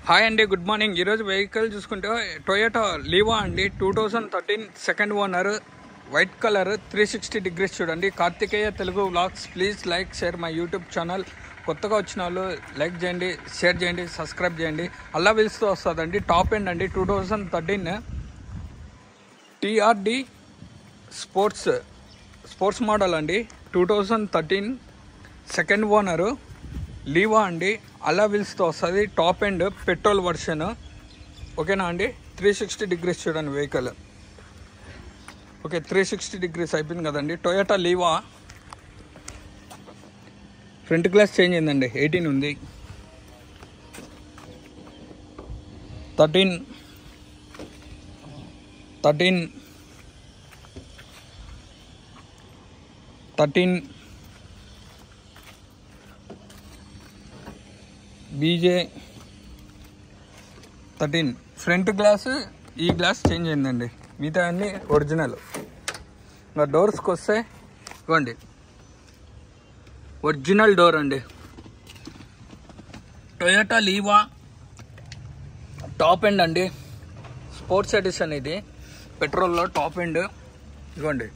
Hi అండి, good morning. ఈరోజు vehicle చూసుకుంటే టొయోటా లీవా అండి, 2013 second owner, white colour, 360 degrees చూడండి. Karthikeya Telugu vlogs. Please like, share my YouTube channel. కొత్తగా వచ్చిన వాళ్ళు లైక్ చేయండి, షేర్ చేయండి, సబ్స్క్రైబ్ చేయండి. అల్లా విల్స్తో వస్తుందండి, టాప్ ఎండ్ అండి, 2013 టీఆర్డి స్పోర్ట్స్ మోడల్ అండి, 2013 సెకండ్ ఓనరు, లీవా అండి. అలా విల్స్తో వస్తుంది, టాప్ ఎండ్, పెట్రోల్ వర్షన్. ఓకేనా అండి. 360 డిగ్రీస్ చూడండి వెహికల్. ఓకే, 360 డిగ్రీస్ అయిపోయింది కదండి. టొయోటా లీవా. ఫ్రంట్ గ్లాస్ చేంజ్ అయిందండి, 18 ఉంది. 13 బీజే 13 ఫ్రంట్ గ్లాస్, ఈ గ్లాస్ చేంజ్ అయిందండి, మిగతా అన్ని ఒరిజినల్. ఇంకా డోర్స్కి వస్తే ఇవ్వండి, ఒరిజినల్ డోర్ అండి. టొయోటా లీవా టాప్ ఎండ్ అండి, స్పోర్ట్స్ ఎడిషన్. ఇది పెట్రోల్లో టాప్ ఎండ్. ఇవ్వండి,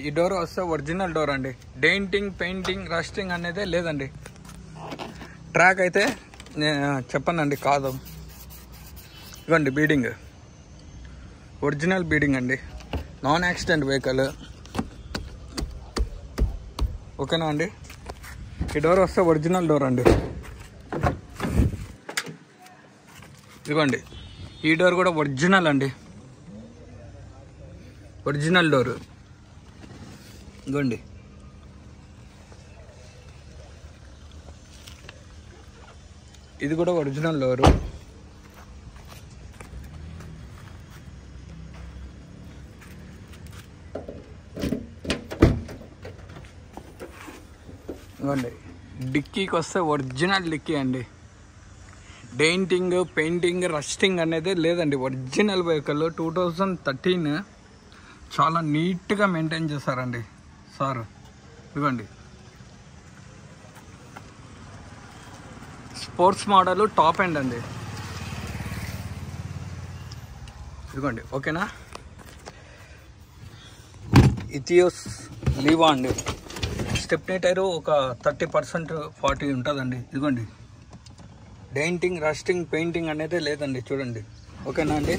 ఈ డోర్ వస్తే ఒరిజినల్ డోర్ అండి. డెయింటింగ్, పెయింటింగ్, రస్టింగ్ అనేది లేదండి. ట్రాక్ అయితే చెప్పనండి, కాదు. ఇవ్వండి, బీడింగ్, ఒరిజినల్ బీడింగ్ అండి, నాన్ యాక్సిడెంట్ వెహికల్. ఓకేనా అండి. ఈ డోర్ వస్తే ఒరిజినల్ డోర్ అండి. ఇదిగోండి, ఈ డోర్ కూడా ఒరిజినల్ అండి, ఒరిజినల్ డోర్. ఇదిగోండి, ఇది కూడా ఒరిజినల్ డోరు. ఇవ్వండి, డిక్కీకి వస్తే ఒరిజినల్ డిక్కీ అండి. డెయింటింగ్, పెయింటింగ్, రస్టింగ్ అనేది లేదండి, ఒరిజినల్ వెహికల్. 2013 చాలా నీట్గా మెయింటైన్ చేశారండి సార్. ఇవ్వండి, స్పోర్ట్స్ మోడల్, టాప్ ఎండ్ అండి. ఇదిగోండి, ఓకేనా. ఇథియోస్ లీవా అండి. స్టెప్నీ టైరు ఒక 30% 40 ఉంటుందండి. ఇదిగోండి, డెయింటింగ్, రస్టింగ్, పెయింటింగ్ అనేది లేదండి, చూడండి. ఓకేనా అండి.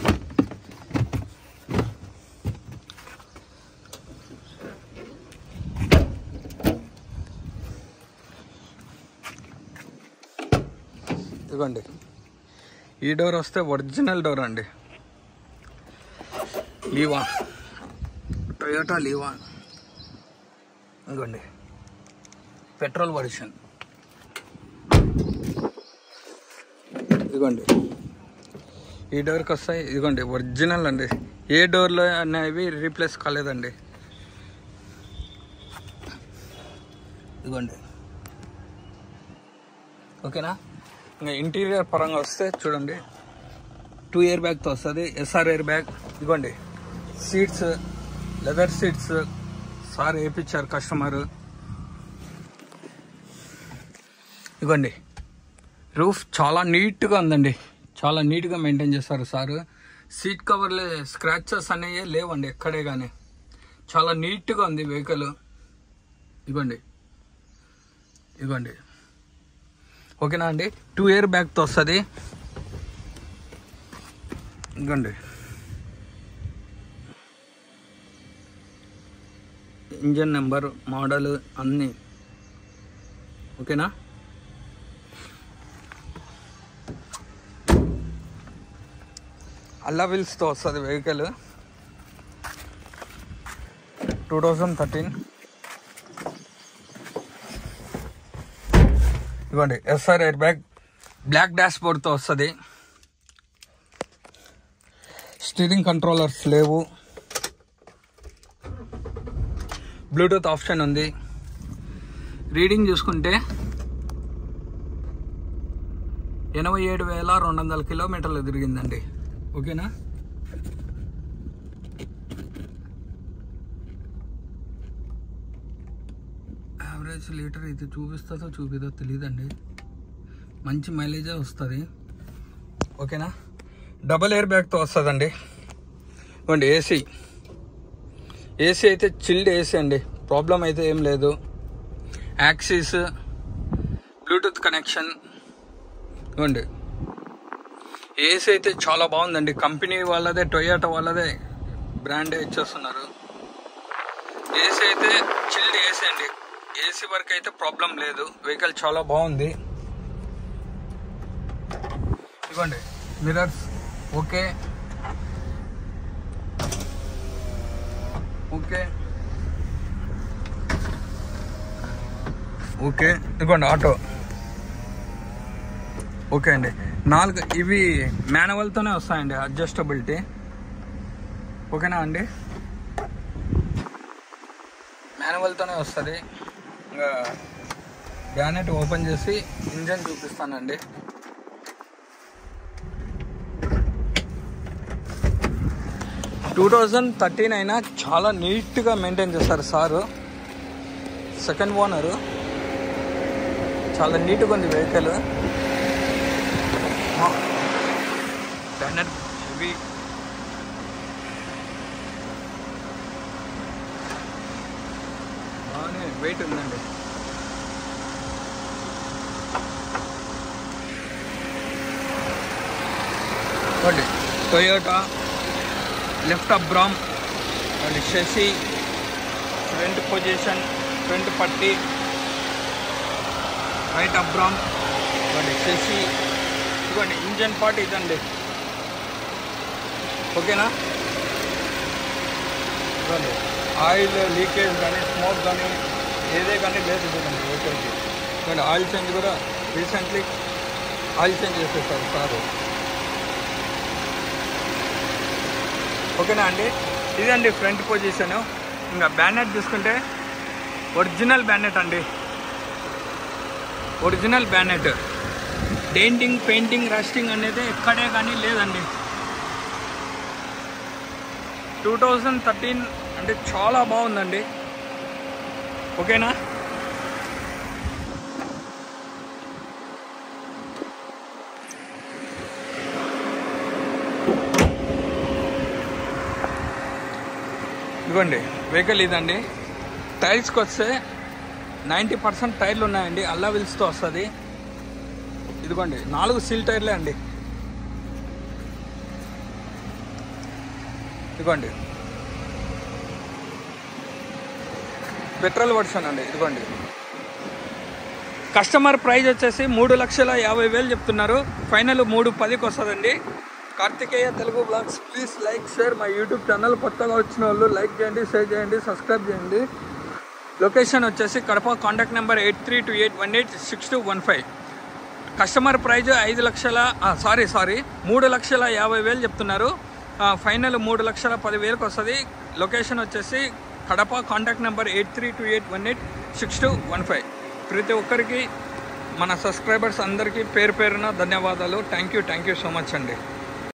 ఇదిగోండి, ఈ డోర్ వస్తే ఒరిజినల్ డోర్ అండి, లీవా, టొయోటా లీవా. ఇదిగోండి, పెట్రోల్ వర్షన్. ఇదిగోండి, ఈ డోర్కి వస్తాయి. ఇదిగోండి, ఒరిజినల్ అండి, ఏ డోర్లో అనేవి రీప్లేస్ కాలేదండి. ఇదిగోండి, ఓకేనా. ఇంకా ఇంటీరియర్ పరంగా వస్తే చూడండి, 2 ఇయర్ బ్యాగ్తో వస్తుంది, ఎస్ఆర్ ఎయిర్ బ్యాగ్. ఇదిగోండి, సీట్స్, లెదర్ సీట్స్ సార్ వేయించారు కస్టమర్. ఇదిగోండి, రూఫ్ చాలా నీట్గా ఉందండి, చాలా నీట్గా మెయింటైన్ చేస్తారు సార్. సీట్ కవర్లే స్క్రాచెస్ అనేవి లేవండి ఎక్కడే కానీ, చాలా నీట్గా ఉంది వెహికల్. ఇదిగోండి, ఇదిగోండి, ఓకేనా అండి. 2 ఇయర్ బ్యాగ్తో వస్తుంది. ఇదిగోండి, ఇంజన్ నెంబర్, మోడల్ అన్నీ ఓకేనా. అల్లా వీల్స్తో వస్తుంది వెహికల్, 2013. ఇదిగోండి, SR air bag, black dash బోర్డ్తో వస్తుంది. స్టీరింగ్ కంట్రోలర్స్ లేవు, బ్లూటూత్ ఆప్షన్ ఉంది. రీడింగ్ చూసుకుంటే 87,200 కిలోమీటర్లు తిరిగిందండి. ఓకేనా. యావరేజ్ లీటర్ ఇది చూపిస్తుందో చూపిదో తెలియదండి, మంచి మైలేజే వస్తుంది. ఓకేనా. డబల్ ఎయిర్ బ్యాగ్తో వస్తుందండి. ఇవ్వండి ఏసీ అయితే చిల్డ్ ఏసీ అండి, ప్రాబ్లం అయితే ఏం లేదు. Axis Bluetooth connection. ఇవ్వండి ఏసీ అయితే చాలా బాగుందండి. కంపెనీ వాళ్ళదే, టొయోటా వాళ్ళదే బ్రాండే ఇచ్చేస్తున్నారు. ఏసీ అయితే చిల్డ్ ఏసీ అండి, ఏసీ వరకు అయితే ప్రాబ్లం లేదు. వెహికల్ చాలా బాగుంది. ఇవ్వండి మిర్రర్స్ ఓకే. ఇదిగోండి ఆటో ఓకే అండి. 4 ఇవి మాన్యువల్తోనే వస్తాయండి, అడ్జస్టబిలిటీ. ఓకేనా అండి, మాన్యువల్తోనే వస్తుంది. ఇంకా బ్యానెట్ ఓపెన్ చేసి ఇంజన్ చూపిస్తానండి. టూ 2013 అయినా చాలా నీట్గా మెయింటైన్ చేస్తారు సారు. సెకండ్ ఓనరు, చాలా నీట్గా ఉంది వెహికల్. Bonnet heavy. బాగానే వెయిట్ ఉందండి. చూడండి Toyota left up బ్రామ్, షెసి front position, front పట్టి, రైట్ అప్ బ్రామ్, షెసి. ఇదిగోండి ఇంజన్ పార్ట్ ఇదండి. ఓకేనా. ఇదిగోండి ఆయిల్ లీకేజ్ కానీ స్మోక్ కానీ ఏదే కానీ లేదు చూడండి వెహికల్కి. ఇదిగోండి ఆయిల్ చేంజ్ కూడా రీసెంట్లీ ఆయిల్ చేంజ్ చేసేసారు సారు. ఓకేనా అండి, ఇదండి ఫ్రంట్ పొజిషను. ఇంకా బ్యానెట్ చూసుకుంటే ఒరిజినల్ బ్యానెట్ అండి, original bonnet. Denting, painting, rusting అనేది ఎక్కడే కానీ లేదండి. 2013 అంటే చాలా బాగుందండి. ఓకేనా. ఇదిగోండి వెహికల్ ఇదండి. టైర్స్కి వస్తే 90% టైర్లు ఉన్నాయండి, అల్లా విల్స్తో వస్తుంది. ఇదిగోండి 4 సీల్ టైర్లే అండి. ఇదిగోండి పెట్రోల్ వర్షన్ అండి. ఇదిగోండి కస్టమర్ ప్రైస్ వచ్చేసి 3,50,000 చెప్తున్నారు. ఫైనల్ 3,10,000కి వస్తుందండి. Karthikeya Telugu blogs. Please like, share my YouTube channel. కొత్తగా వచ్చిన వాళ్ళు లైక్ చేయండి, షేర్ చేయండి, సబ్స్క్రైబ్ చేయండి. లొకేషన్ వచ్చేసి Kadapa. Contact number 8328186215. Customer praise 3,50,000 చెప్తున్నారు. ఫైనల్ 3,10,000కి వస్తుంది. లొకేషన్ వచ్చేసి కడప. Contact number 8328186215. ప్రతి ఒక్కరికి, మన సబ్స్క్రైబర్స్ అందరికీ పేరు పేరున ధన్యవాదాలు. థ్యాంక్ యూ సో మచ్ అండి.